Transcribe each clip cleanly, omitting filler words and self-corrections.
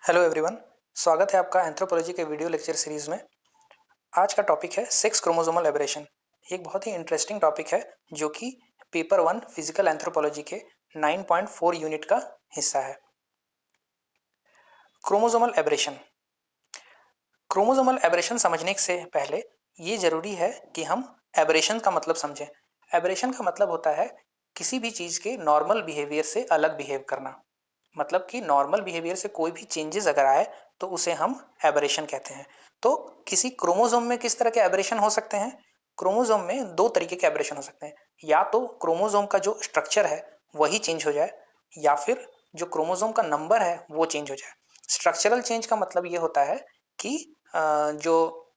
Hello everyone, स्वागत है आपका एंथ्रोपोलॉजी के वीडियो लेक्चर सीरीज में। आज का टॉपिक है सेक्स क्रोमोसोमल एबरेशन। एक बहुत ही इंटरेस्टिंग टॉपिक है जो कि पेपर 1 फिजिकल एंथ्रोपोलॉजी के 9.4 यूनिट का हिस्सा है। Chromosomal aberration. क्रोमोसोमल एबरेशन समझने से पहले ये जरूरी है कि हम एबरेशन का मतलब समझें। एबरेशन का मतलब होता है किसी भी चीज के नॉर्मल बिहेवियर से अलग बिहेव करना। मतलब कि नॉर्मल बिहेवियर से कोई भी चेंजेस अगर आए तो उसे हम एबरेशन कहते हैं। तो किसी क्रोमोसोम में किस तरह के एबरेशन हो सकते हैं? क्रोमोसोम में दो तरीके के एबरेशन हो सकते हैं। या तो क्रोमोसोम का जो स्ट्रक्चर है वही चेंज हो जाए, या फिर जो क्रोमोसोम का नंबर है वो चेंज हो जाए। स्ट्रक्चरल चेंज का मतलब ये होता है कि जो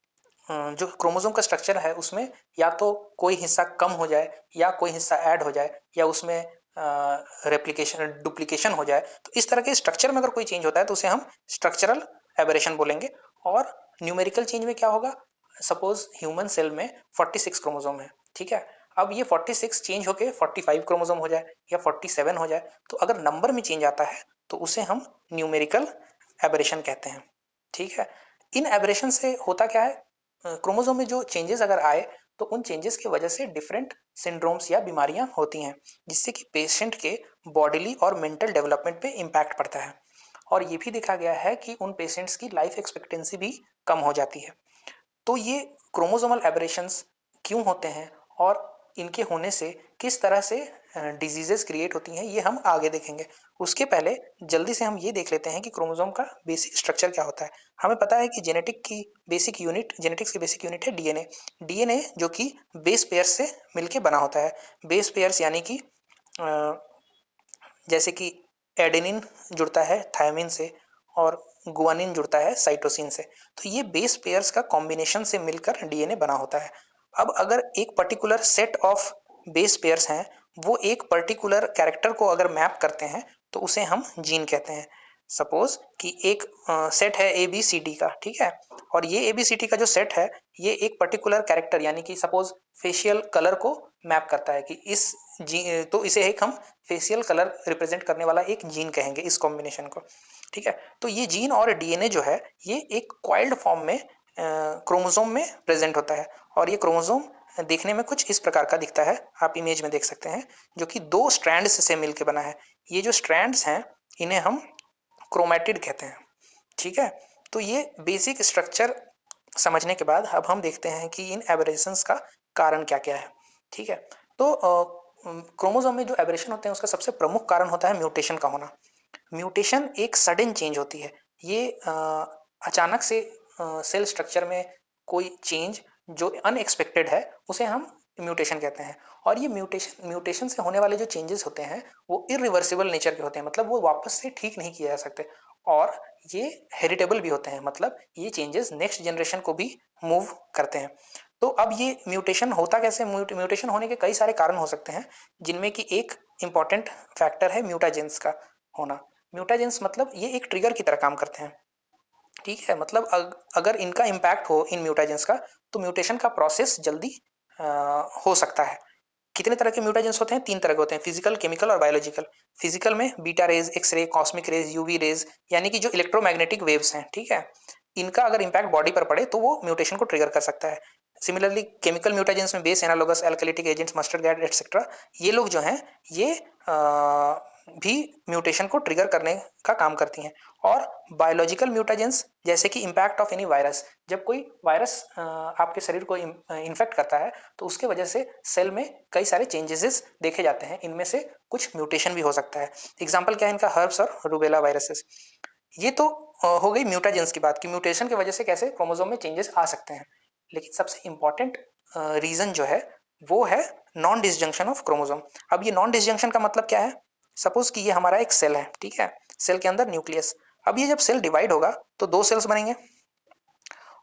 क्रोमोसोम का स्ट्रक्चर है उसमें या तो कोई हिस्सा कम हो जाए या कोई हिस्सा ऐड हो जाए या उसमें रेप्लिकेशन डुप्लीकेशन हो जाए। तो इस तरह के स्ट्रक्चर में अगर कोई चेंज होता है तो उसे हम स्ट्रक्चरल एबरेशन बोलेंगे। और न्यूमेरिकल चेंज में क्या होगा? सपोज ह्यूमन सेल में 46 क्रोमोसोम है, ठीक है। अब ये 46 चेंज होके 45 क्रोमोसोम हो जाए या 47 हो जाए, तो अगर नंबर में चेंज आता है तो उसे हम न्यूमेरिकल एबरेशन कहते हैं, ठीक है। इन एबरेशन से होता क्या है? क्रोमोसोम में जो चेंजेस अगर आए तो उन चेंजेस की वजह से डिफरेंट सिंड्रोम्स या बीमारियां होती हैं, जिससे कि पेशेंट के बॉडीली और मेंटल डेवलपमेंट पे इम्पैक्ट पड़ता है। और ये भी देखा गया है कि उन पेशेंट्स की लाइफ एक्सपेक्टेंसी भी कम हो जाती है। तो ये क्रोमोसोमल एबरेशंस क्यों होते हैं और इनके होने से किस तरह से डिजीजेस क्रिएट होती हैं, ये हम आगे देखेंगे। उसके पहले जल्दी से हम ये देख लेते हैं कि क्रोमोसोम का बेसिक स्ट्रक्चर क्या होता है। हमें पता है कि जेनेटिक्स की बेसिक यूनिट है डीएनए। डीएनए जो कि बेस पेयर्स से मिलके बना होता है। बेस पेयर्स यानी कि जैसे कि एडेनिन जुड़ता है थायमिन से और गुआनिन जुड़ता है साइटोसिन से। तो ये बेस पेयर्स का कॉम्बिनेशन से मिलकर डीएनए बना होता है। अब अगर एक particular set of base pairs हैं, वो एक पर्टिकुलर कैरेक्टर को अगर मैप करते हैं तो उसे हम जीन कहते हैं। सपोज कि एक सेट है ए बी सी डी का, ठीक है। और ये ए बी सी डी का जो सेट है ये एक पर्टिकुलर कैरेक्टर यानी कि सपोज फेशियल कलर को मैप करता है कि इस जी तो इसे एक हम फेशियल कलर रिप्रेजेंट करने वाला एक जीन कहेंगे इस कॉम्बिनेशन को, ठीक है। तो ये जीन और डीएनए जो है ये एक कॉइल्ड फॉर्म में क्रोमोसोम में प्रेजेंट होता है। और ये क्रोमोसोम देखने में कुछ इस प्रकार का दिखता है, आप इमेज में देख सकते हैं, जो कि दो स्ट्रैंड्स से मिलकर बना है। ये जो स्ट्रैंड्स हैं इन्हें हम क्रोमैटिड कहते हैं, ठीक है। तो ये बेसिक स्ट्रक्चर समझने के बाद अब हम देखते हैं कि इन एबरेशंस का कारण क्या क्या है, ठीक है। तो क्रोमोसोम में जो एबरेशन होते हैं उसका सबसे प्रमुख कारण होता है म्यूटेशन का होना। म्यूटेशन एक सडन चेंज होती है। ये अचानक से सेल स्ट्रक्चर में कोई चेंज जो अनएक्सपेक्टेड है उसे हम म्यूटेशन कहते हैं। और ये म्यूटेशन म्यूटेशन से होने वाले जो चेंजेस होते हैं वो इरिवर्सिबल नेचर के होते हैं, मतलब वो वापस से ठीक नहीं किए जा सकते। और ये हेरिटेबल भी होते हैं, मतलब ये चेंजेस नेक्स्ट जनरेशन को भी मूव करते हैं। तो अब ये म्यूटेशन होता कैसे? म्यूटेशन होने के कई सारे कारण हो सकते हैं, जिनमें कि एक इम्पॉर्टेंट फैक्टर है म्यूटाजेंस का होना। म्यूटाजेंस मतलब ये एक ट्रिगर की तरह काम करते हैं, ठीक है। मतलब अगर इनका इम्पैक्ट हो इन म्यूटाजेंस का तो म्यूटेशन का प्रोसेस जल्दी हो सकता है। कितने तरह के म्यूटाजेंस होते हैं? तीन तरह के होते हैं, फिजिकल, केमिकल और बायोलॉजिकल। फिजिकल में beta rays, X ray, cosmic rays, UV rays, यानी कि जो इलेक्ट्रोमैग्नेटिक वेव्स हैं, ठीक है, इनका अगर इम्पैक्ट बॉडी पर पड़े तो वो म्यूटेशन को ट्रिगर कर सकता है। सिमिलरली केमिकल म्यूटाजेंस में base analogous alkylating agents, mustard gas etcetera, ये लोग जो हैं ये भी म्यूटेशन को ट्रिगर करने का काम करती हैं। और बायोलॉजिकल म्यूटाजेंस जैसे कि इम्पैक्ट ऑफ एनी वायरस, जब कोई वायरस आपके शरीर को इन्फेक्ट करता है तो उसके वजह से सेल में कई सारे चेंजेस देखे जाते हैं, इनमें से कुछ म्यूटेशन भी हो सकता है। एग्जाम्पल क्या है इनका? हर्ब्स और रूबेला वायरसेस। ये तो हो गई म्यूटाजेंस की बात कि म्यूटेशन की वजह से कैसे क्रोमोसोम में चेंजेस आ सकते हैं। लेकिन सबसे इंपॉर्टेंट रीजन जो है वो है नॉन डिसजंक्शन ऑफ क्रोमोसोम। अब ये नॉन डिसजंक्शन का मतलब क्या है? सपोज कि ये हमारा एक सेल है, ठीक है। सेल के अंदर न्यूक्लियस। अब ये जब सेल डिवाइड होगा तो दो सेल्स बनेंगे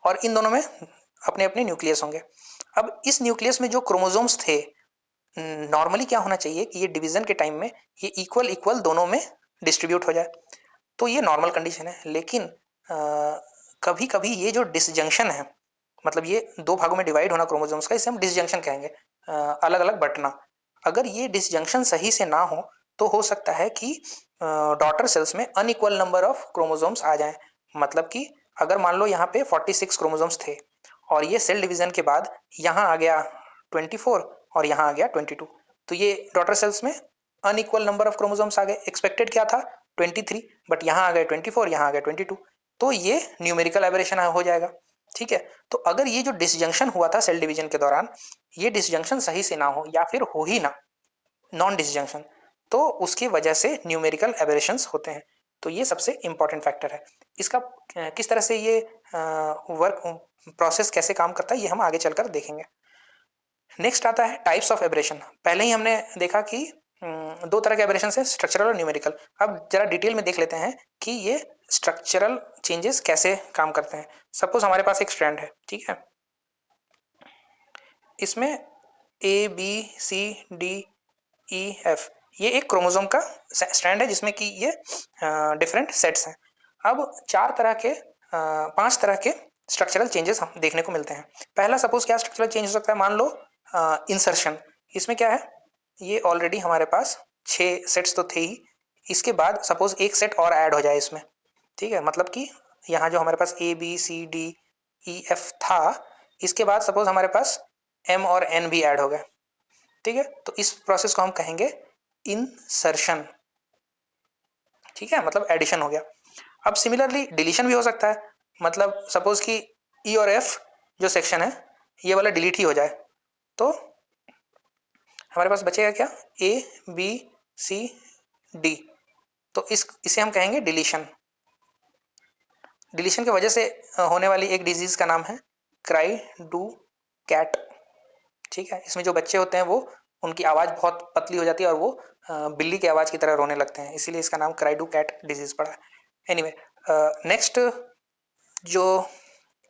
और इन दोनों में अपने अपने न्यूक्लियस होंगे। अब इस न्यूक्लियस में जो क्रोमोसोम्स थे, नॉर्मली क्या होना चाहिए कि ये डिवीजन के टाइम में ये इक्वल इक्वल दोनों में डिस्ट्रीब्यूट हो जाए, तो ये नॉर्मल कंडीशन है। लेकिन कभी कभी ये जो डिसजंक्शन है, मतलब ये दो भागों में डिवाइड होना क्रोमोसोम्स का, इसे हम डिसजंक्शन कहेंगे, अलग अलग बंटना। अगर ये डिसजंक्शन सही से ना हो तो हो सकता है कि डॉटर सेल्स में अनइक्वल नंबर ऑफ क्रोमोसोम्स आ जाएं, मतलब कि अगर मान लो यहाँ पे 46 क्रोमोसोम्स थे और ये सेल डिवीजन के बाद यहाँ आ गया 24 और यहाँ आ गया 22, तो ये डॉटर सेल्स में अनइक्वल नंबर ऑफ क्रोमोसोम्स आ गए। एक्सपेक्टेड क्या था 23, बट यहाँ आ गए 24, यहाँ आ गए 22, तो ये न्यूमेरिकल एबरेशन हो जाएगा। ठीक है, तो अगर ये जो डिसजंक्शन हुआ था सेल डिवीजन के दौरान, ये डिसजंक्शन सही से ना हो या फिर हो ही ना, नॉन डिसजंक्शन, तो उसकी वजह से न्यूमेरिकल एबरेशंस होते हैं। तो ये सबसे इंपॉर्टेंट फैक्टर है। इसका किस तरह से ये वर्क प्रोसेस कैसे काम करता है ये हम आगे चलकर देखेंगे। नेक्स्ट आता है टाइप्स ऑफ एबरेशन। पहले ही हमने देखा कि दो तरह के एबरेशन है, स्ट्रक्चरल और न्यूमेरिकल। अब जरा डिटेल में देख लेते हैं कि ये स्ट्रक्चरल चेंजेस कैसे काम करते हैं। सपोज हमारे पास एक स्ट्रैंड है, ठीक है, इसमें A B C D E F, ये एक क्रोमोसोम का स्ट्रैंड है जिसमें कि ये डिफरेंट सेट्स हैं। अब पांच तरह के स्ट्रक्चरल चेंजेस हम देखने को मिलते हैं। पहला सपोज क्या स्ट्रक्चरल चेंज हो सकता है, मान लो इंसर्शन। इसमें क्या है, ये ऑलरेडी हमारे पास 6 सेट्स तो थे ही, इसके बाद सपोज एक सेट और ऐड हो जाए इसमें, ठीक है, मतलब कि यहाँ जो हमारे पास A B C D E F था, इसके बाद सपोज हमारे पास एम और एन भी ऐड हो गए, ठीक है, तो इस प्रोसेस को हम कहेंगे इंसर्शन। ठीक है, मतलब एडिशन हो गया। अब सिमिलरली डिलीशन भी हो सकता है, मतलब सपोज कि ई और एफ जो सेक्शन है ये वाला डिलीट ही हो जाए, तो हमारे पास बचेगा क्या, ए बी सी डी, तो इसे हम कहेंगे डिलीशन। डिलीशन की वजह से होने वाली एक डिजीज का नाम है क्राई डू कैट। ठीक है, इसमें जो बच्चे होते हैं वो उनकी आवाज़ बहुत पतली हो जाती है और वो बिल्ली की आवाज़ की तरह रोने लगते हैं, इसीलिए इसका नाम क्राई डू कैट डिजीज पड़ा है। एनीवे, नेक्स्ट जो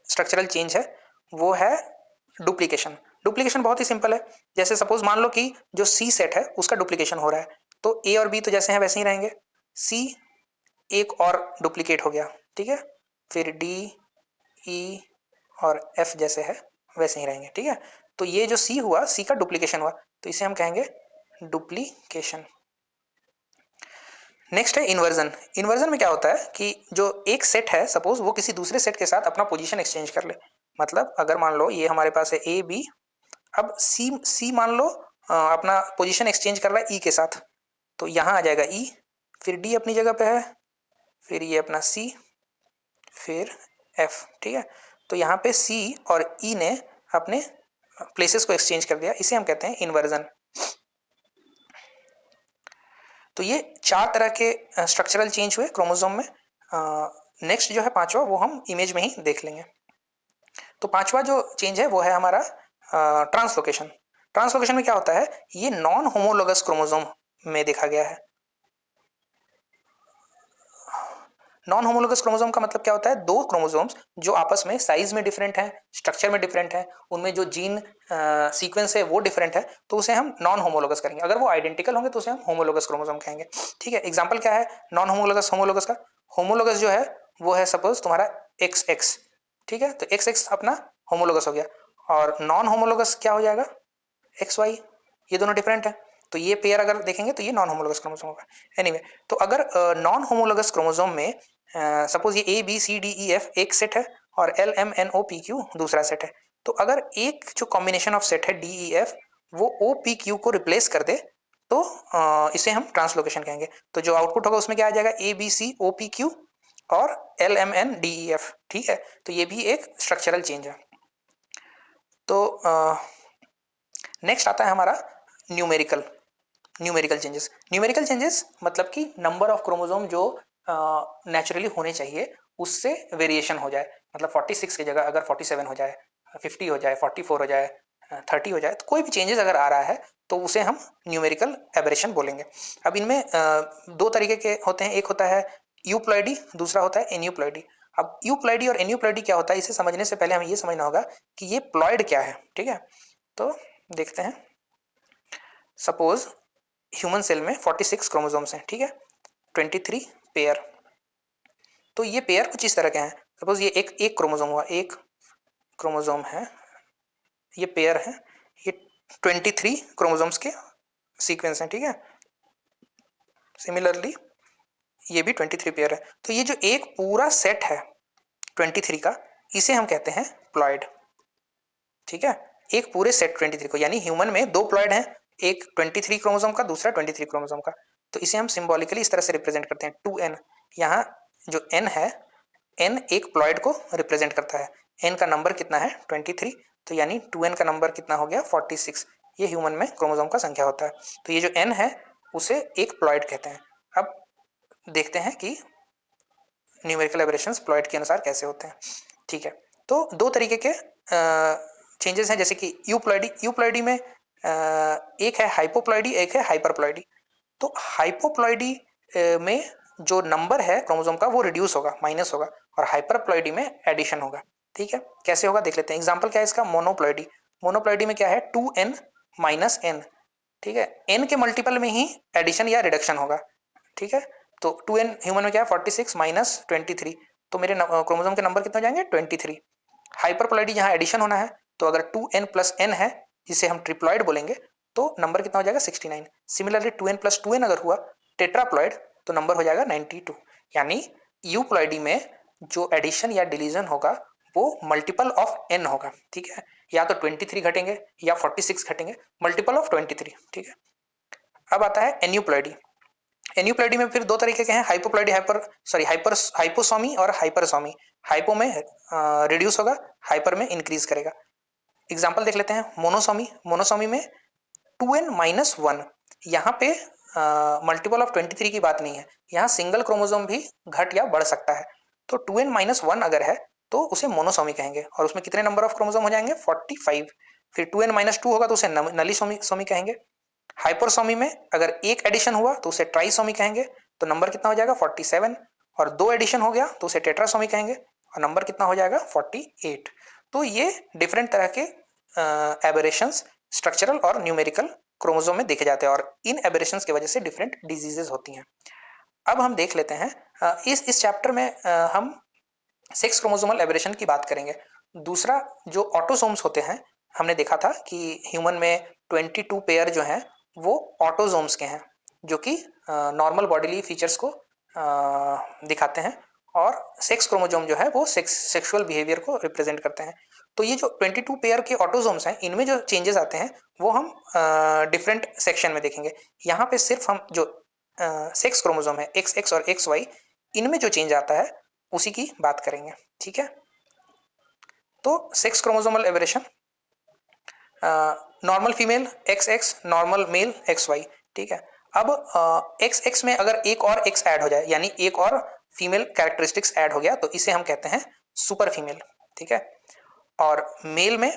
स्ट्रक्चरल चेंज है वो है डुप्लीकेशन। डुप्लीकेशन बहुत ही सिंपल है, जैसे सपोज मान लो कि जो सी सेट है उसका डुप्लीकेशन हो रहा है, तो ए और बी तो जैसे हैं वैसे ही रहेंगे, सी एक और डुप्लीकेट हो गया, ठीक है, फिर डी ई और एफ जैसे है वैसे ही रहेंगे, ठीक है। तो ये जो सी हुआ, सी का डुप्लीकेशन हुआ, तो इसे हम कहेंगे डुप्लीकेशन। नेक्स्ट है इन्वर्जन। इन्वर्जन में क्या होता है कि जो एक सेट है सपोज वो किसी दूसरे सेट के साथ अपना पोजीशन एक्सचेंज कर ले। मतलब अगर मान लो ये हमारे पास है ए बी, अब सी मान लो अपना पोजीशन एक्सचेंज कर रहा है ई के साथ, तो यहाँ आ जाएगा ई, फिर डी अपनी जगह पे है, फिर ये अपना सी, फिर एफ, ठीक है। तो यहाँ पे सी और ई ने अपने प्लेसेस को एक्सचेंज कर दिया, इसे हम कहते हैं इन्वर्जन। तो ये 4 तरह के स्ट्रक्चरल चेंज हुए क्रोमोसोम में। नेक्स्ट जो है पांचवा, वो हम इमेज में ही देख लेंगे। तो पांचवा जो चेंज है वो है हमारा ट्रांसलोकेशन। ट्रांसलोकेशन में क्या होता है, ये नॉन होमोलोगस क्रोमोसोम में देखा गया है। नॉन होमोलोगस क्रोमोसोम का मतलब क्या होता है, दो क्रोमोसोम्स जो आपस में साइज में डिफरेंट हैं, स्ट्रक्चर में डिफरेंट है, उनमें जो जीन सीक्वेंस है वो डिफरेंट है, तो उसे हम नॉन होमोलोगस करेंगे। अगर वो आइडेंटिकल होंगे तो उसे हम होमोलोगस क्रोमोसोम कहेंगे। ठीक है, एग्जांपल क्या है नॉन होमोलोगस होमोलोगस का, होमोलोगस जो है वो है सपोज तुम्हारा एक्स एक्स, ठीक है, तो एक्स एक्स अपना होमोलोगस हो गया, और नॉन होमोलोगस क्या हो जाएगा, एक्स वाई, ये दोनों डिफरेंट है, तो ये पेयर अगर देखेंगे तो ये नॉन होमोलोगस क्रोमोसोम होगा। एनीवे, तो अगर नॉन होमोलोगस क्रोमोसोम में सपोज ये A B C D E F एक सेट है और L M N O P Q दूसरा सेट है, तो अगर एक जो कॉम्बिनेशन ऑफ सेट है डी ई एफ वो ओ पी क्यू को रिप्लेस कर दे तो इसे हम ट्रांसलोकेशन कहेंगे। तो जो आउटपुट होगा उसमें क्या आ जाएगा, A B C O P Q और L M N D E F, ठीक है। तो ये भी एक स्ट्रक्चरल चेंज है। तो नेक्स्ट आता है हमारा न्यूमेरिकल चेंजेस। न्यूमेरिकल चेंजेस मतलब कि नंबर ऑफ क्रोमोसोम जो नेचुरली होने चाहिए उससे वेरिएशन हो जाए, मतलब 46 की जगह अगर 47 हो जाए, 50 हो जाए, 44 हो जाए, 30 हो जाए, तो कोई भी चेंजेस अगर आ रहा है तो उसे हम न्यूमेरिकल एबरेशन बोलेंगे। अब इनमें दो तरीके के होते हैं, एक होता है यूप्लॉइडी, दूसरा होता है एन्यूप्लॉइडी। अब यूप्लॉइडी और एन्यूप्लॉइडी क्या होता है, इसे समझने से पहले हमें ये समझना होगा कि ये प्लॉइड क्या है, ठीक है। तो देखते हैं, सपोज ह्यूमन सेल में 46 क्रोमोसोम्स हैं, ठीक है, 23 पेयर। तो ये पेयर कुछ इस तरह के हैं, सपोज ये एक क्रोमोसोम हुआ, एक क्रोमोसोम है, ये पेयर है, ये 23 क्रोमोसोम्स के सीक्वेंस हैं, ठीक है। सिमिलरली ये भी 23 पेयर है। तो ये जो एक पूरा सेट है 23 का, इसे हम कहते हैं प्लॉइड। ठीक है, एक पूरे सेट 23 को, यानी ह्यूमन में दो प्लॉइड हैं, एक 23 क्रोमोसोम का, दूसरा 23 क्रोमोसोम का। तो इसे हम सिंबॉलिकली इस तरह से रिप्रेजेंट करते हैं 2n। यहाँ जो n है, n एक प्लॉइड को रिप्रेजेंट करता है। n का नंबर कितना है 23, तो यानी 2n का नंबर कितना हो गया 46। ये ह्यूमन में क्रोमोसोम का संख्या होता है। तो ये जो n है उसे एक प्लॉइड कहते हैं। अब देखते हैं कि न्यूमेरिकल एबरेशंस प्लॉइड के अनुसार कैसे होते हैं। ठीक है, तो दो तरीके के चेंजेस हैं, जैसे कि यूप्लॉइडी में एक है हाइपोप्लॉइडी, एक है हाइपरप्लॉइडी। तो हाइपोप्लॉइडी में जो नंबर है क्रोमोसोम का वो रिड्यूस होगा, माइनस होगा, और हाइपरप्लॉइडी में एडिशन होगा। ठीक है, कैसे होगा देख लेते हैं। एग्जांपल क्या है इसका, मोनोप्लॉइडी। मोनोप्लॉइडी में क्या है 2n माइनस n। ठीक है, n के मल्टीपल में ही एडिशन या रिडक्शन होगा। ठीक है, तो 2n ह्यूमन में क्या है 46 माइनस 23, तो मेरे क्रोमोसोम के नंबर कितने हो जाएंगे 23। हाइपरप्लॉइडी जहाँ एडिशन होना है, तो अगर 2n प्लस n है, जिसे हम ट्रिप्लॉइड बोलेंगे, तो नंबर कितना हो जाएगा 69। सिमिलरली 2n प्लस 2n अगर हुआ टेट्राप्लॉइड, तो नंबर हो जाएगा 92। यानी यूप्लॉइडी में जो एडिशन या डिलीजन होगा वो मल्टीपल ऑफ n होगा। ठीक है, या तो 23 घटेंगे या 46 घटेंगे, मल्टीपल ऑफ 23। ठीक है, अब आता है एन्यूप्लॉइडी। एन्यूप्लॉइडी में फिर दो तरीके के हैं, हाइपोप्लॉइडी हाइपोसोमी और हाइपरसोमी। हाइपो में रिड्यूस होगा, हाइपर में इंक्रीज करेगा। एग्जांपल देख लेते हैं। मोनोसोमी, मोनोसोमी में 2n माइनस 1, यहाँ पे मल्टीपल ऑफ 23 की बात नहीं है, यहाँ सिंगल क्रोमोसोम भी घट या बढ़ सकता है। तो 2n माइनस 1 अगर है तो उसे मोनोसोमी कहेंगे, और उसमें कितने नंबर ऑफ क्रोमोसोम हो जाएंगे 45। फिर 2n माइनस 2 होगा तो उसे नलीसोमी कहेंगे। हाइपरसोमी में अगर एक एडिशन हुआ तो उसे ट्राइसोमी कहेंगे, तो नंबर कितना हो जाएगा 47, और दो एडिशन हो गया तो उसे टेट्रासोमी कहेंगे, और नंबर कितना हो जाएगा 48। तो ये डिफरेंट तरह के एबरेशंस स्ट्रक्चरल और न्यूमेरिकल क्रोमोसोम में देखे जाते हैं, और इन एबरेशंस की वजह से डिफरेंट डिजीजेस होती हैं। अब हम देख लेते हैं इस चैप्टर में हम सेक्स क्रोमोसोमल एबरेशन की बात करेंगे। दूसरा जो ऑटोसोम्स होते हैं, हमने देखा था कि ह्यूमन में 22 पेयर जो हैं वो ऑटोसोम्स के हैं, जो कि नॉर्मल बॉडीली फीचर्स को दिखाते हैं, और सेक्स क्रोमोसोम जो है वो सेक्सुअल बिहेवियर को रिप्रेजेंट करते हैं। तो ये जो 22 पेयर के ऑटोसोम्स हैं, इनमें जो चेंजेस आते हैं वो हम डिफरेंट सेक्शन में देखेंगे। यहाँ पे सिर्फ हम जो सेक्स क्रोमोसोम है XX और XY, इनमें जो चेंज आता है उसी की बात करेंगे। ठीक है, तो sex chromosomal aberration, normal female XX, normal male XY। ठीक है, अब XX में अगर एक और X ऐड हो जाए, यानी एक और फीमेल कैरेक्टरिस्टिक्स ऐड हो गया, तो इसे हम कहते हैं सुपर फीमेल। ठीक है, और मेल में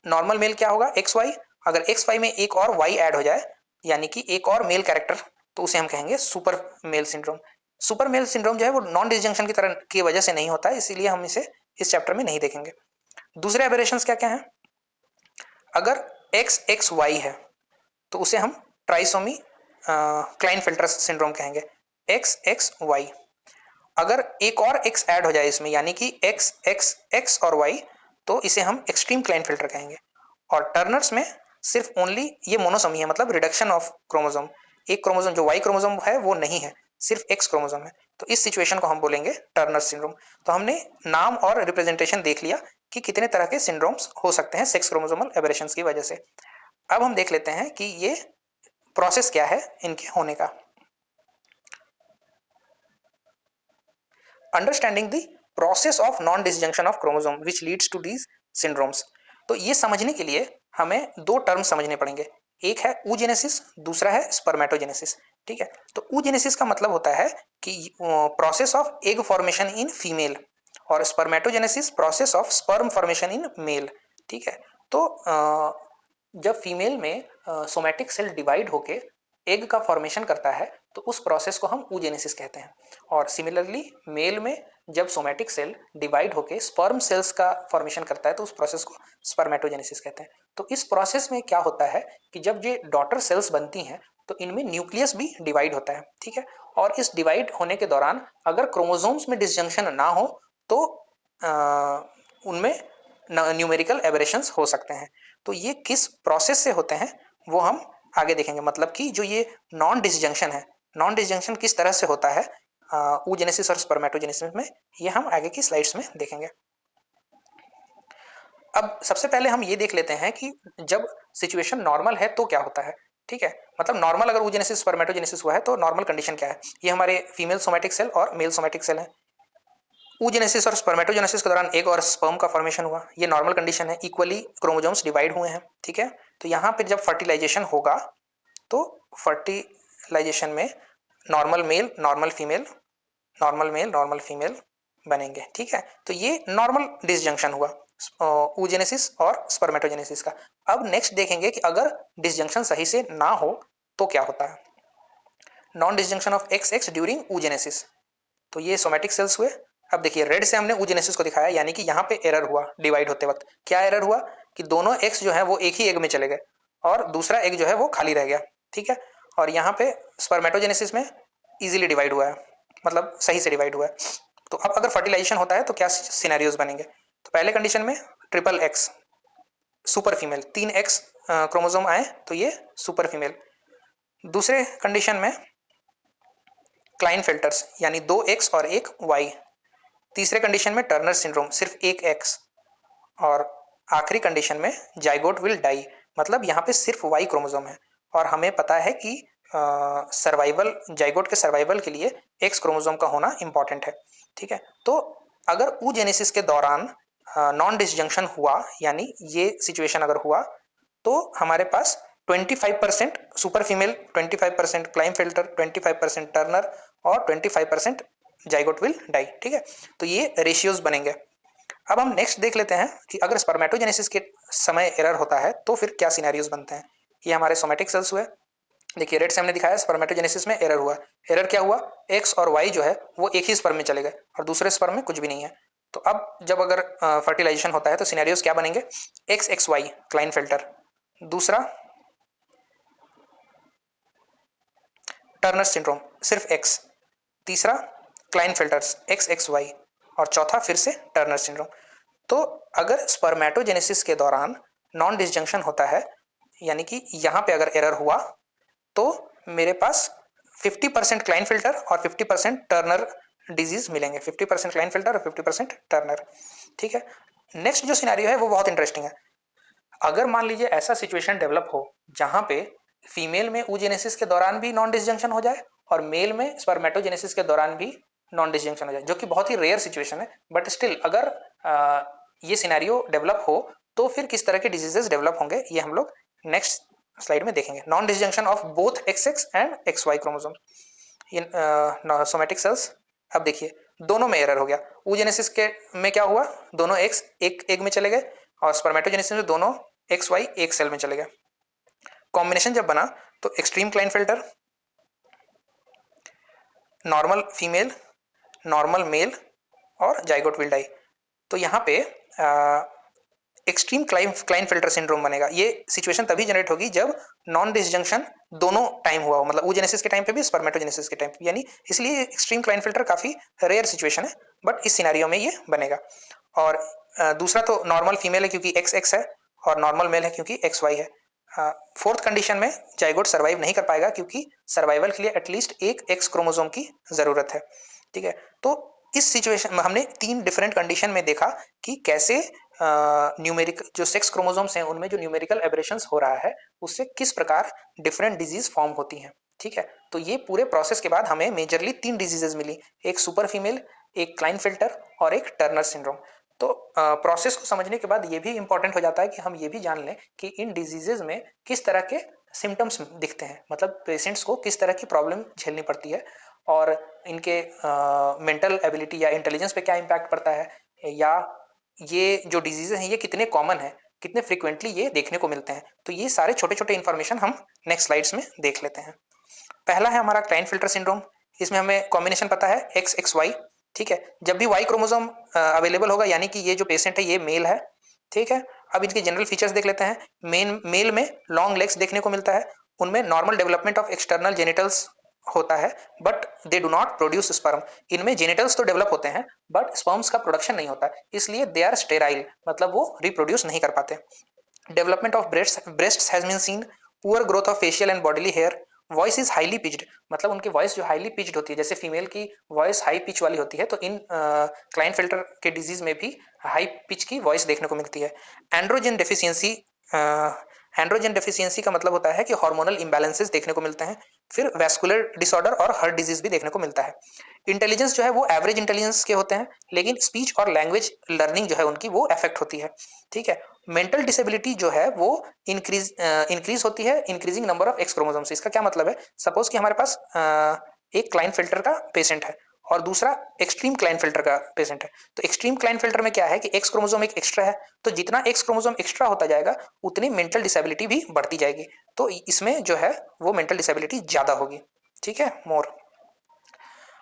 नॉर्मल मेल क्या होगा XY, अगर XY में एक और Y ऐड हो जाए, यानी कि एक और मेल कैरेक्टर, तो उसे हम कहेंगे super male syndrome. Super male syndrome जो है वो नॉन डिसजंक्शन की तरह की वजह से नहीं होता है, इसीलिए हम इसे इस चैप्टर में नहीं देखेंगे। दूसरे एबरेशंस क्या क्या हैं, अगर XXY है तो उसे हम ट्राइसोमी क्लाइनफिल्टर सिंड्रोम कहेंगे, XXY। अगर एक और X ऐड हो जाए इसमें, यानी कि XX और Y, तो इसे हम एक्सट्रीम क्लाइनफिल्टर कहेंगे। और टर्नर्स में सिर्फ ओनली ये मोनोसोमी है, मतलब रिडक्शन ऑफ क्रोमोसोम, एक क्रोमोसोम जो Y क्रोमोसोम है वो नहीं है, सिर्फ X क्रोमोसोम है, तो इस सिचुएशन को हम बोलेंगे टर्नर सिंड्रोम। तो हमने नाम और रिप्रेजेंटेशन देख लिया कि कितने तरह के सिंड्रोम्स हो सकते हैं सेक्स क्रोमोसोमल एबरेशंस की वजह से। अब हम देख लेते हैं कि ये प्रोसेस क्या है इनके होने का। Understanding the process of non disjunction of chromosome which leads to these syndromes. तो ये समझने के लिए हमें दो टर्म समझने पड़ेंगे, एक है oogenesis, दूसरा है स्पर्मेटोजेनेसिस। ठीक है, तो oogenesis का मतलब होता है कि process of egg formation in female, और spermatogenesis process of sperm formation in male. ठीक है, तो जब फीमेल में सोमैटिक सेल डिवाइड होके एग का फॉर्मेशन करता है, तो उस प्रोसेस को हम oogenesis कहते हैं। और सिमिलरली मेल में जब सोमैटिक सेल डिवाइड होके स्पर्म सेल्स का फॉर्मेशन करता है, तो उस प्रोसेस को स्पर्मेटोजेनेसिस कहते हैं। तो इस प्रोसेस में क्या होता है कि जब ये डॉटर सेल्स बनती हैं, तो इनमें न्यूक्लियस भी डिवाइड होता है। ठीक है, और इस डिवाइड होने के दौरान अगर क्रोमोसोम्स में डिसजंक्शन ना हो, तो उनमें न्यूमेरिकल एबरेशंस हो सकते हैं। तो ये किस प्रोसेस से होते हैं वो हम आगे देखेंगे, मतलब कि जो ये नॉन डिसजंक्शन है, नॉन डिसजंक्शन किस तरह से होता है, oogenesis और spermatogenesis में, ये हम आगे की स्लाइड्स में देखेंगे। अब सबसे पहले हम ये देख लेते हैं कि जब सिचुएशन नॉर्मल है तो क्या होता है, ठीक है। मतलब नॉर्मल अगर oogenesis spermatogenesis हुआ है तो नॉर्मल कंडीशन क्या है। ये हमारे फीमेल सोमैटिक सेल और मेल सोमैटिक सेल है। oogenesis और स्पर्मेटोजेनेसिस के दौरान एग और स्पर्म का फॉर्मेशन हुआ, ये नॉर्मल कंडीशन है। इक्वली क्रोमोसोम्स डिवाइड हुए हैं, ठीक है। तो यहाँ पे जब फर्टिलाइजेशन होगा तो फर्टिलाइजेशन में normal male normal female, normal male normal female बनेंगे, ठीक है। तो ये नॉर्मल डिसजंक्शन हुआ oogenesis और स्पर्मेटोजेनेसिस का। अब नेक्स्ट देखेंगे कि अगर डिसजंक्शन सही से ना हो तो क्या होता है। Non disjunction of x x during oogenesis, तो ये सोमैटिक सेल्स हुए। अब देखिए रेड से हमने oogenesis को दिखाया, यानी कि यहाँ पे एरर हुआ डिवाइड होते वक्त। क्या एरर हुआ कि दोनों एक्स जो है वो एक ही एग में चले गए और दूसरा एग जो है वो खाली रह गया, ठीक है। और यहाँ पे स्पर्मेटोजेनेसिस में इजीली डिवाइड हुआ है, मतलब सही से डिवाइड हुआ है। तो अब अगर फर्टिलाइजेशन होता है तो क्या सिनेरियोज बनेंगे। तो पहले कंडीशन में triple x super female, 3 x chromosome आए तो ये सुपर फीमेल। दूसरे कंडीशन में क्लाइनफेल्टर्स यानी 2 एक्स और 1 वाई। तीसरे कंडीशन में टर्नर सिंड्रोम, सिर्फ 1 एक्स। और आखिरी कंडीशन में जाइगोट विल डाई, मतलब यहाँ पे सिर्फ वाई क्रोमोसोम है। और हमें पता है कि सर्वाइवल, जाइगोट के सर्वाइवल के लिए एक्स क्रोमोसोम का होना इंपॉर्टेंट है, ठीक है। तो अगर oogenesis के दौरान नॉन डिसजंक्शन हुआ, यानी ये सिचुएशन अगर हुआ, तो हमारे पास 25% सुपर फीमेल, 25% क्लाइनफेल्टर, 25% टर्नर और 25% जाइगोट विल डाई, ठीक है। तो ये रेशियोज बनेंगे। अब हम नेक्स्ट देख लेते हैं कि अगर स्पर्मेटोजेनेसिस के समय एरर होता है तो फिर क्या सिनेरियोज बनते हैं। ये हमारे सोमैटिक सेल्स हुए। देखिए रेड से हमने दिखाया स्पर्मेटोजेनेसिस में एरर हुआ। एरर क्या हुआ, एक्स और वाई जो है वो एक ही स्पर्म में चले गए और दूसरे स्पर्म में कुछ भी नहीं है। तो अब जब अगर फर्टिलाइजेशन होता है तो सिनेरियोज क्या बनेंगे, एक्स एक्स वाई क्लाइनफेल्टर, दूसरा टर्नर सिंड्रोम सिर्फ एक्स, तीसरा क्लाइनफेल्टर्स एक्स एक्स वाई और चौथा फिर से टर्नर सिंड्रोम। तो अगर स्पर्मेटोजेनेसिस के दौरान नॉन डिसजंक्शन होता है, यानी कि यहाँ पे अगर एरर हुआ तो मेरे पास 50% क्लाइनफिल्टर और 50% टर्नर डिजीज मिलेंगे, 50% क्लाइनफिल्टर और 50% टर्नर, ठीक है। नेक्स्ट जो सिनेरियो है वो बहुत इंटरेस्टिंग है। अगर मान लीजिए ऐसा सिचुएशन डेवलप हो जहां पे फीमेल में oogenesis के दौरान भी नॉन डिसजंक्शन हो जाए और मेल में स्पर्मेटोजेनेसिस के दौरान भी नॉन डिसजंक्शन हो जाए, जो कि बहुत ही रेयर सिचुएशन है, बट स्टिल अगर ये सिनेरियो डेवलप हो तो फिर किस तरह के डिजीजेस डेवलप होंगे ये हम लोग नेक्स्ट स्लाइड में देखेंगे। Non disjunction of both X X and X Y chromosome in somatic cells. अब देखिए दोनों में एरर हो गया। oogenesis के में क्या हुआ, दोनों एक्स एक एग में चले गए और स्पर्मेटोजेनेसिस में दोनों एक्स वाई एक सेल में चले गए। कॉम्बिनेशन जब बना तो extreme Klinefelter, normal female, normal male और जाइगोट विल डाई। तो यहाँ पे एक्सट्रीम क्लाइनफिल्टर सिंड्रोम बनेगा। ये सिचुएशन तभी जनरेट होगी जब नॉन डिसजंक्शन दोनों टाइम हुआ हो, मतलब oogenesis के टाइम पे भी स्पर्मेटोजेनेसिस के टाइम पे, यानी इसलिए एक्सट्रीम क्लाइनफिल्टर काफी रेयर सिचुएशन है, बट इस सिनेरियो में ये बनेगा। और दूसरा तो नॉर्मल फीमेल है क्योंकि एक्स एक्स है और नॉर्मल मेल है क्योंकि एक्स वाई है। फोर्थ कंडीशन में जाइगोट सर्वाइव नहीं कर पाएगा क्योंकि सर्वाइवल के लिए एटलीस्ट एक एक्स क्रोमोसोम की जरूरत है, ठीक है। तो इस सिचुएशन में हमने 3 डिफरेंट कंडीशन में देखा कि कैसे न्यूमेरिक जो सेक्स क्रोमोसोम्स हैं उनमें जो न्यूमेरिकल एबरेशंस हो रहा है उससे किस प्रकार डिफरेंट डिजीज फॉर्म होती हैं, ठीक है। तो ये पूरे प्रोसेस के बाद हमें मेजरली 3 डिजीजेस मिली, एक सुपर फीमेल, एक क्लाइनफिल्टर और एक टर्नर सिंड्रोम। तो प्रोसेस को समझने के बाद ये भी इंपॉर्टेंट हो जाता है कि हम ये भी जान लें कि इन डिजीजेज में किस तरह के सिम्टम्स दिखते हैं, मतलब पेशेंट्स को किस तरह की प्रॉब्लम झेलनी पड़ती है और इनके मेंटल एबिलिटी या इंटेलिजेंस पे क्या इम्पैक्ट पड़ता है, या ये जो डिजीजेज हैं ये कितने कॉमन है, कितने फ्रिक्वेंटली ये देखने को मिलते हैं। तो ये सारे छोटे छोटे इन्फॉर्मेशन हम नेक्स्ट स्लाइड्स में देख लेते हैं। पहला है हमारा क्लाइनफिल्टर सिंड्रोम। इसमें हमें कॉम्बिनेशन पता है एक्स एक्स वाई, ठीक है। जब भी वाई क्रोमोसोम अवेलेबल होगा यानी कि ये जो पेशेंट है ये मेल है, ठीक है। अब इनके जनरल फीचर्स देख लेते हैं। मेल में लॉन्ग लेग्स देखने को मिलता है, उनमें normal development of external genitals होता है but they do not produce sperm. इनमें जेनिटल्स तो डेवलप होते हैं बट स्पर्म्स का प्रोडक्शन नहीं होता है, इसलिए दे आर स्टेराइल, मतलब वो रिप्रोड्यूस नहीं कर पाते। Development of breasts has been seen, poor growth of facial and bodily hair, voice is highly pitched, मतलब उनकी वॉइस जो हाईली पिच्ड होती है, जैसे फीमेल की वॉइस हाई पिच वाली होती है, तो इन क्लाइनफिल्टर के डिजीज में भी हाई पिच की वॉइस देखने को मिलती है। एंड्रोजन डेफिशिएंसी, एंड्रोजन डेफिशिएंसी का मतलब होता है कि हार्मोनल इम्बैलेंसेस देखने को मिलते हैं। फिर वैस्कुलर डिसऑर्डर और हार्ट डिजीज भी देखने को मिलता है। इंटेलिजेंस जो है वो एवरेज इंटेलिजेंस के होते हैं, लेकिन स्पीच और लैंग्वेज लर्निंग जो है उनकी वो अफेक्ट होती है। ठीक है। मेंटल डिसेबिलिटी जो है वो इंक्रीज होती है increasing number of x chromosomes. इसका क्या मतलब है, सपोज कि हमारे पास एक क्लाइनफिल्टर का पेशेंट है और दूसरा एक्सट्रीम क्लाइनफिल्टर का पेशेंट है। तो एक्सट्रीम क्लाइनफिल्टर में क्या है कि एक्स क्रोमोसोम एक एक्स्ट्रा है, तो जितना एक्स क्रोमोसोम एक्स्ट्रा होता जाएगा उतनी मेंटल डिसेबिलिटी भी बढ़ती जाएगी। तो इसमें जो है वो मेंटल डिसेबिलिटी ज्यादा होगी। ठीक है। मोर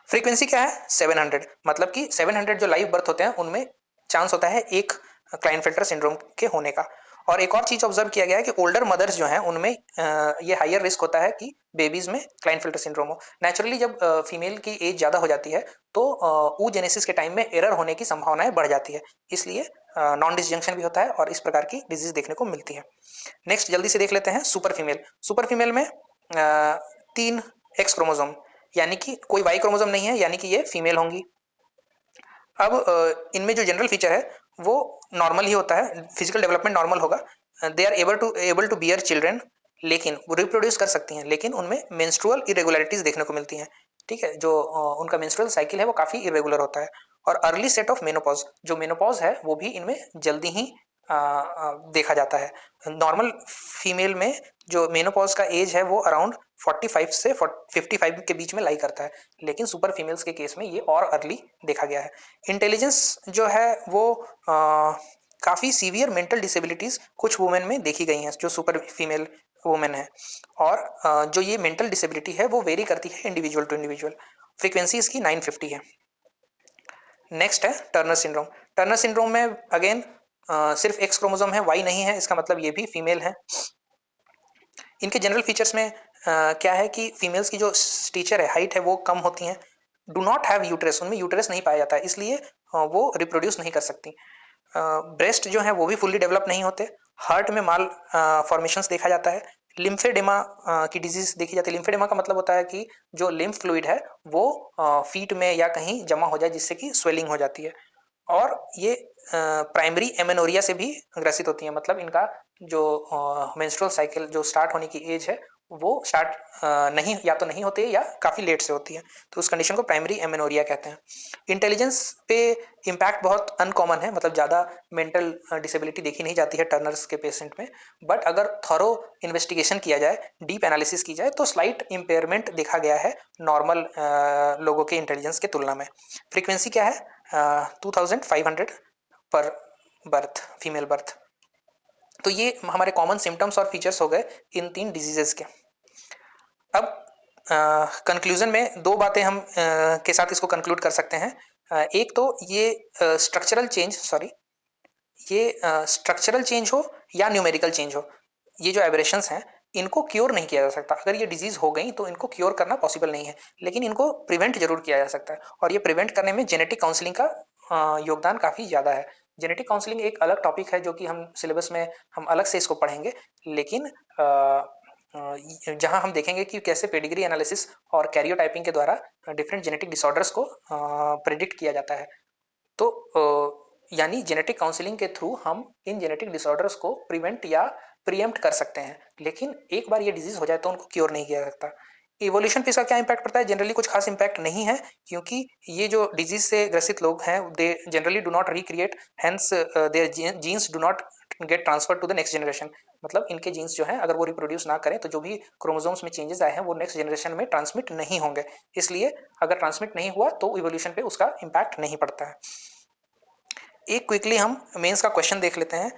फ्रीक्वेंसी क्या है 700, मतलब कि 700 जो लाइव बर्थ होते हैं उनमें चांस होता है एक क्लाइनफिल्टर सिंड्रोम के होने का। और एक और चीज ऑब्जर्व किया गया है कि ओल्डर मदर्स जो हैं उनमें ये हायर रिस्क होता है कि बेबीज में क्लाइनफिल्टर सिंड्रोम हो। नेचुरली जब फीमेल की एज ज्यादा हो जाती है तो oogenesis के टाइम में एरर होने की संभावनाएं बढ़ जाती है, इसलिए नॉन डिसजंक्शन भी होता है और इस प्रकार की डिजीज देखने को मिलती है। नेक्स्ट जल्दी से देख लेते हैं सुपर फीमेल। सुपर फीमेल में 3 एक्स क्रोमोसोम, यानी कि कोई वाई क्रोमोसोम नहीं है, यानी कि ये फीमेल होंगी। अब इनमें जो जनरल फीचर है वो नॉर्मल ही होता है, फिजिकल डेवलपमेंट नॉर्मल होगा। They are able to bear children, लेकिन वो रिप्रोड्यूस कर सकती हैं, लेकिन उनमें मेंस्ट्रुअल इरेगुलरिटीज देखने को मिलती हैं। ठीक है। जो उनका मेंस्ट्रुअल साइकिल है वो काफी इरेगुलर होता है। और अर्ली सेट ऑफ मेनोपॉज, जो मेनोपॉज है वो भी इनमें जल्दी ही देखा जाता है। नॉर्मल फीमेल में जो मेनोपॉज का एज है वो अराउंड 45 से 55 के बीच में लाई करता है, लेकिन सुपर फीमेल्स के केस में ये और अर्ली देखा गया है। इंटेलिजेंस जो है वो काफ़ी सीवियर मेंटल डिसेबिलिटीज कुछ वुमेन में देखी गई हैं जो सुपर फीमेल वुमेन है। और जो ये मेंटल डिसेबिलिटी है वो वेरी करती है इंडिविजुअल टू इंडिविजुअल। फ्रीक्वेंसी इसकी 950 है। नेक्स्ट है टर्नर सिंड्रोम। टर्नर सिंड्रोम में अगेन सिर्फ एक्स क्रोमोसोम है, वाई नहीं है, इसका मतलब ये भी फीमेल है। इनके जनरल फीचर्स में क्या है कि फीमेल्स की जो स्टीचर है, हाइट है, वो कम होती हैं। डू नॉट हैव यूट्रस, उनमें यूट्रस नहीं पाया जाता है, इसलिए वो रिप्रोड्यूस नहीं कर सकती। ब्रेस्ट जो है वो भी फुल्ली डेवलप नहीं होते। हार्ट में माल फॉर्मेशंस देखा जाता है। लिम्फेडेमा की डिजीज देखी जाती है। लिम्फेडेमा का मतलब होता है कि जो लिम्फ फ्लूइड है वो फीट में या कहीं जमा हो जाए जिससे कि स्वेलिंग हो जाती है। और ये प्राइमरी एमेनोरिया से भी ग्रसित होती हैं, मतलब इनका जो मेंस्ट्रुअल साइकिल जो स्टार्ट होने की एज है वो स्टार्ट नहीं, या तो नहीं होती है या काफ़ी लेट से होती है, तो उस कंडीशन को प्राइमरी एमेनोरिया कहते हैं। इंटेलिजेंस पे इम्पैक्ट बहुत अनकॉमन है, मतलब ज़्यादा मेंटल डिसेबिलिटी देखी नहीं जाती है टर्नर्स के पेशेंट में, बट अगर थॉरो इन्वेस्टिगेशन किया जाए, डीप एनालिसिस की जाए, तो स्लाइट इम्पेयरमेंट देखा गया है नॉर्मल लोगों के इंटेलिजेंस के तुलना में। फ्रीक्वेंसी क्या है 2500 पर बर्थ, फीमेल बर्थ। तो ये हमारे कॉमन सिम्टम्स और फीचर्स हो गए इन 3 डिजीजेस के। अब कंक्लूजन में 2 बातें हम के साथ इसको कंक्लूड कर सकते हैं। एक तो ये स्ट्रक्चरल चेंज, सॉरी, ये स्ट्रक्चरल चेंज हो या न्यूमेरिकल चेंज हो, ये जो एबरेशंस हैं इनको क्योर नहीं किया जा सकता। अगर ये डिजीज हो गई तो इनको क्योर करना पॉसिबल नहीं है, लेकिन इनको प्रिवेंट जरूर किया जा सकता है। और ये प्रिवेंट करने में जेनेटिक काउंसलिंग का योगदान काफ़ी ज़्यादा है। जेनेटिक काउंसलिंग एक अलग टॉपिक है जो कि हम सिलेबस में हम अलग से इसको पढ़ेंगे, लेकिन जहां हम देखेंगे कि कैसे पेडिग्री एनालिसिस और कैरियोटाइपिंग के द्वारा डिफरेंट जेनेटिक डिसऑर्डर्स को प्रेडिक्ट किया जाता है। तो यानी जेनेटिक काउंसलिंग के थ्रू हम इन जेनेटिक डिसऑर्डर्स को प्रिवेंट या प्रीएम्प्ट कर सकते हैं, लेकिन एक बार ये डिजीज हो जाए तो उनको क्योर नहीं किया जा सकता। इवोल्यूशन पे इसका क्या इम्पैक्ट पड़ता है, जनरली कुछ खास इम्पैक्ट नहीं है, क्योंकि ये जो डिजीज से ग्रसित लोग हैं they generally do not recreate, hence their genes do not get transfer to the next generation. मतलब इनके जीन्स जो हैं अगर वो रिप्रोड्यूस ना करें तो जो भी क्रोमोसोम्स में चेंजेस आए हैं वो नेक्स्ट जनरेशन में ट्रांसमिट नहीं होंगे, इसलिए अगर ट्रांसमिट नहीं हुआ तो इवोल्यूशन पे उसका इम्पैक्ट नहीं पड़ता है। एक क्विकली हम मेंस का क्वेश्चन देख लेते हैं।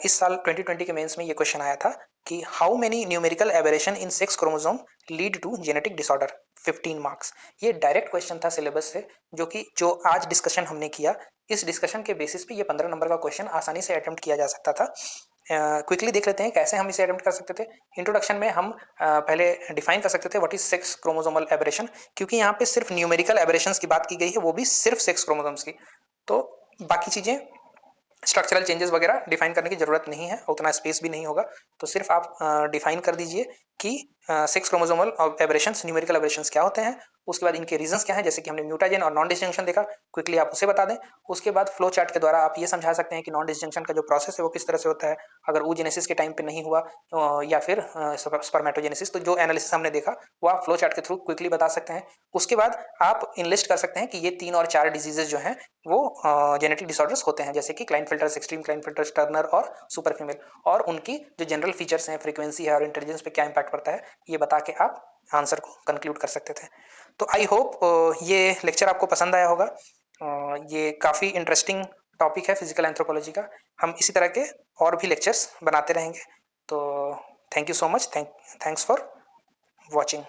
इस साल 2020 के मेंस में ये क्वेश्चन आया था कि how many numerical aberration in sex chromosome lead to genetic disorder, 15 marks. ये डायरेक्ट क्वेश्चन था सिलेबस से, जो आज डिस्कशन हमने किया, इस डिस्कशन के बेसिस पे ये 15 नंबर का क्वेश्चन आसानी से अटेम्प्ट किया जा सकता था। क्विकली देख लेते हैं कैसे हम इसे अटेम्प्ट कर सकते थे। इंट्रोडक्शन में हम पहले डिफाइन कर सकते थे what is sex chromosomal aberration, क्योंकि यहाँ पे सिर्फ न्यूमेरिकल एबरेशंस की बात की गई है, वो भी सिर्फ सेक्स क्रोमोसोम्स की, तो बाकी चीज़ें स्ट्रक्चरल चेंजेस वगैरह डिफाइन करने की जरूरत नहीं है, उतना स्पेस भी नहीं होगा, तो सिर्फ आप डिफाइन कर दीजिए कि sex chromosomal aberrations, numerical aberrations क्या होते हैं, उसके बाद इनके रीजंस क्या हैं, जैसे कि हमने म्यूटाजेन और नॉन डिसजंक्शन देखा, क्विकली आप उसे बता दें। उसके बाद फ्लो चार्ट के द्वारा आप ये समझा सकते हैं कि नॉन डिसजंक्शन का जो प्रोसेस है वो किस तरह से होता है, अगर oogenesis के टाइम पे नहीं हुआ या फिर स्पर्मेटोजेनेसिस, तो जो एनालिसिस हमने देखा वो आप फ्लो चार्ट के थ्रू क्विकली बता सकते हैं। उसके बाद आप इनलिस्ट कर सकते हैं कि ये 3 और 4 डिजीजेज जो हैं वो जेनेटिक डिसऑर्डर्स होते हैं, जैसे कि क्लाइनफेल्टर्स, एक्सट्रीम क्लाइनफेल्टर्स, टर्नर और सुपर फीमेल, और उनकी जो जनरल फीचर्स हैं, फ्रीक्वेंसी है और इंटेलिजेंस पे क्या इंपैक्ट पड़ता है, ये बता के आप आंसर को कंक्लूड कर सकते थे। तो आई होप ये लेक्चर आपको पसंद आया होगा। ये काफ़ी इंटरेस्टिंग टॉपिक है फिजिकल एंथ्रोपोलॉजी का। हम इसी तरह के और भी लेक्चर्स बनाते रहेंगे। तो thank you so much, thanks for watching.